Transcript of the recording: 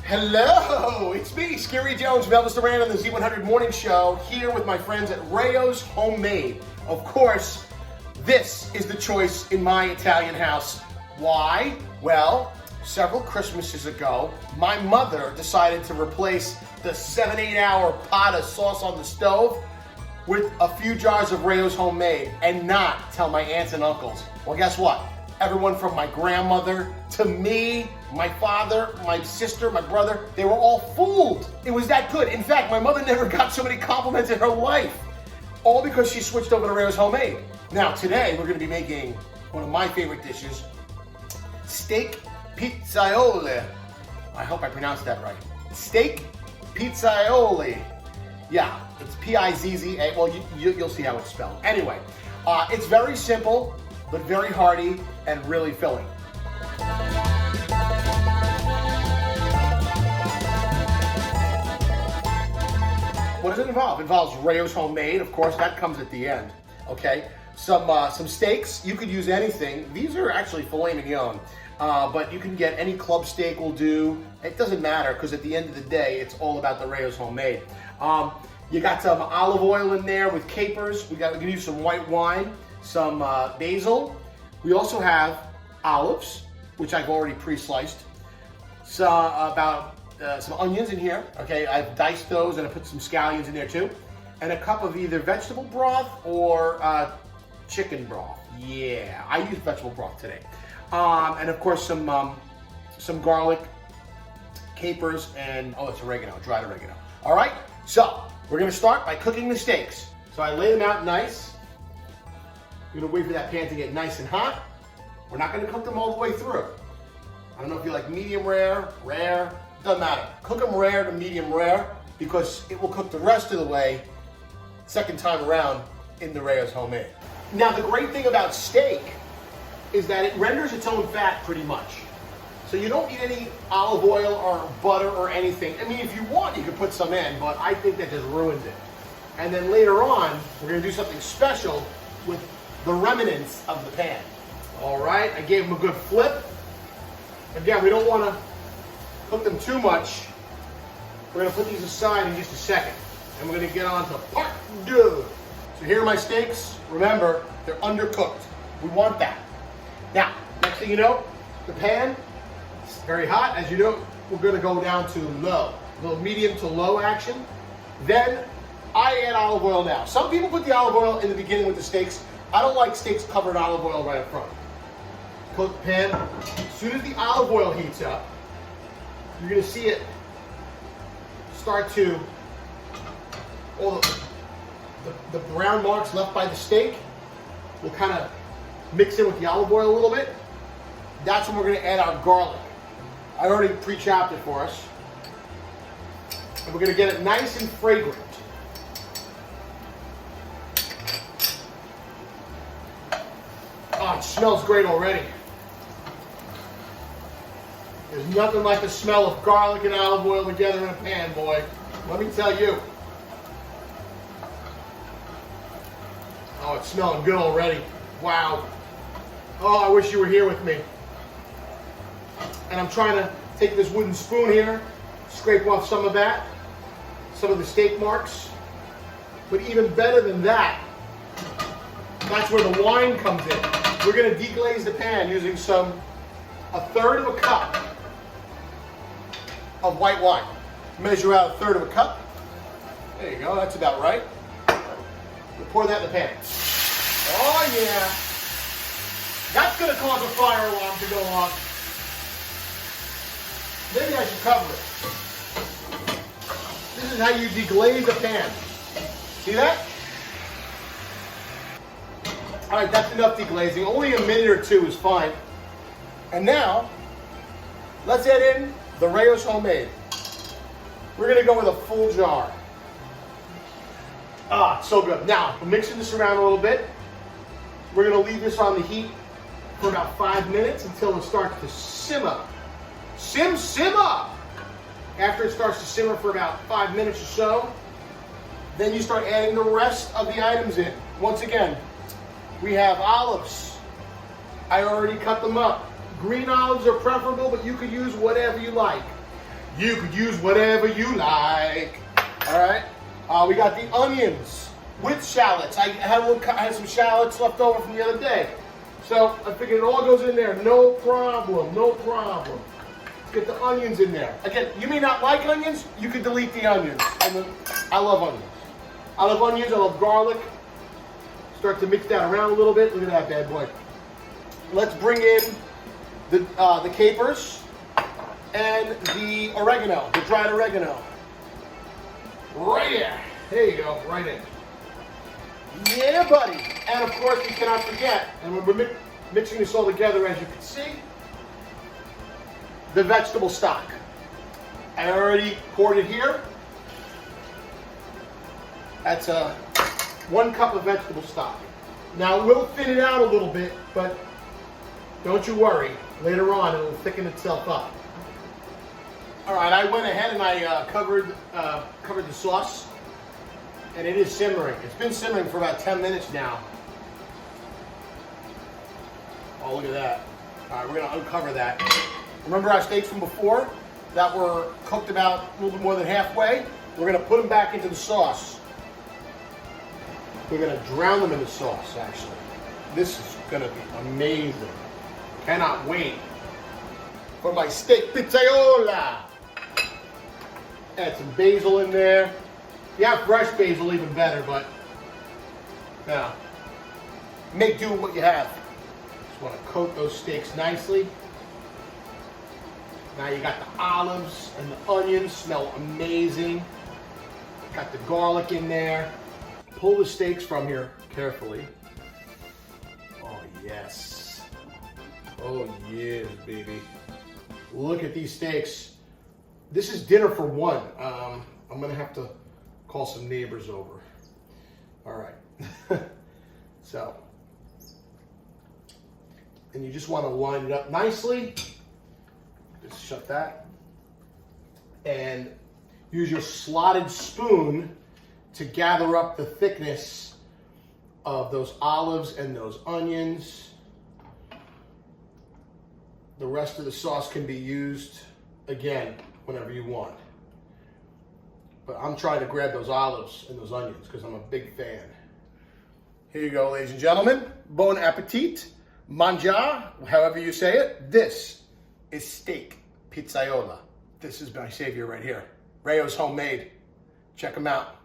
Hello, it's me, Skeery Jones from Elvis Duran on the Z100 Morning Show, here with my friends at Rayo's Homemade. Of course, this is the choice in my Italian house. Why? Well, several Christmases ago, my mother decided to replace the 7-8 hour pot of sauce on the stove with a few jars of Rayo's Homemade and not tell my aunts and uncles. Well, guess what? Everyone from my grandmother to me, my father, my sister, my brother, they were all fooled. It was that good. In fact, my mother never got so many compliments in her life. All because she switched over to Rayo's Homemade. Now, today, we're going to be making one of my favorite dishes, steak Pizzaiola. I hope I pronounced that right. Steak Pizzaiola. Yeah, it's P-I-Z-Z-A. Well, you'll see how it's spelled. Anyway, it's very simple, but very hearty and really filling. What does it involve? It involves Rayo's Homemade. Of course, that comes at the end. Okay, some steaks. You could use anything. These are actually filet mignon, but you can get any club steak will do. It doesn't matter because at the end of the day, it's all about the Rayo's Homemade. You got some olive oil in there with capers. We can use some white wine, some basil. We also have olives, which I've already pre-sliced. Some onions in here. Okay, I've diced those and I put some scallions in there too. And a cup of either vegetable broth or chicken broth. Yeah, I use vegetable broth today. And of course some garlic, capers, and it's oregano, dried oregano. All right, so we're gonna start by cooking the steaks. So I lay them out nice. We're gonna wait for that pan to get nice and hot. We're not gonna cook them all the way through. I don't know if you like medium rare, doesn't matter. Cook them rare to medium rare because it will cook the rest of the way second time around in the Rayo's Homemade. Now the great thing about steak is that it renders its own fat pretty much. So you don't need any olive oil or butter or anything. I mean, if you want, you can put some in, but I think that just ruins it. And then later on, we're gonna do something special with the remnants of the pan. All right, I gave them a good flip. Again, we don't wanna cook them too much. We're gonna put these aside in just a second. And we're gonna get on to part deux. So here are my steaks. Remember, they're undercooked. We want that. Now, next thing you know, the pan is very hot. As you know, we're gonna go down to low, a little medium to low action. Then I add olive oil now. Some people put the olive oil in the beginning with the steaks. I don't like steaks covered in olive oil right up front. Cook the pan. As soon as the olive oil heats up, you're gonna see it start to, all the brown marks left by the steak will kind of mix in with the olive oil a little bit. That's when we're gonna add our garlic. I already pre-chopped it for us. And we're gonna get it nice and fragrant. Oh, it smells great already. There's nothing like the smell of garlic and olive oil together in a pan, boy. Let me tell you. Oh, it's smelling good already. Wow. Oh, I wish you were here with me. And I'm trying to take this wooden spoon here, scrape off some of that, some of the steak marks. But even better than that, that's where the wine comes in. We're gonna deglaze the pan using a third of a cup of white wine. Measure out a third of a cup. There you go, that's about right. We'll pour that in the pan. Oh yeah. That's gonna cause a fire alarm to go off. Maybe I should cover it. This is how you deglaze a pan. See that? All right, that's enough deglazing. Only a minute or two is fine. And now, let's add in the Rayo's Homemade. We're gonna go with a full jar. Ah, so good. Now, we're mixing this around a little bit. We're gonna leave this on the heat for about 5 minutes until it starts to simmer. Simmer! After it starts to simmer for about 5 minutes or so, then you start adding the rest of the items in. Once again, we have olives. I already cut them up. Green olives are preferable, but you could use whatever you like. You could use whatever you like. All right. We got the onions with shallots. I had some shallots left over from the other day. So I figured it all goes in there. No problem. No problem. Let's get the onions in there. Again, you may not like onions. You can delete the onions. I love onions. I love onions. I love garlic. Start to mix that around a little bit. Look at that bad boy. Let's bring in the capers and the oregano, the dried oregano. Right there. There you go. Right in. Yeah, buddy. And of course, we cannot forget, and when we're mixing this all together, as you can see, the vegetable stock. I already poured it here. That's 1 cup of vegetable stock. Now, we'll thin it out a little bit, but don't you worry. Later on, it will thicken itself up. All right, I went ahead and I covered the sauce, and it is simmering. It's been simmering for about 10 minutes now. Oh, look at that. All right, we're gonna uncover that. Remember our steaks from before that were cooked about a little bit more than halfway? We're gonna put them back into the sauce. We're gonna drown them in the sauce, actually. This is gonna be amazing. Cannot wait for my steak pizzaiola. Add some basil in there. If you have fresh basil, even better, but yeah, make do with what you have. Just want to coat those steaks nicely. Now you got the olives and the onions, smell amazing. Got the garlic in there. Pull the steaks from here carefully. Oh yes. Oh yes, baby. Look at these steaks. This is dinner for one. I'm gonna have to call some neighbors over. All right. So, and you just want to line it up nicely. Just shut that. And use your slotted spoon to gather up the thickness of those olives and those onions. The rest of the sauce can be used again whenever you want. But I'm trying to grab those olives and those onions because I'm a big fan. Here you go, ladies and gentlemen. Bon appetit. Mangia, however you say it. This is steak pizzaiola. This is my savior right here. Rayo's Homemade. Check them out.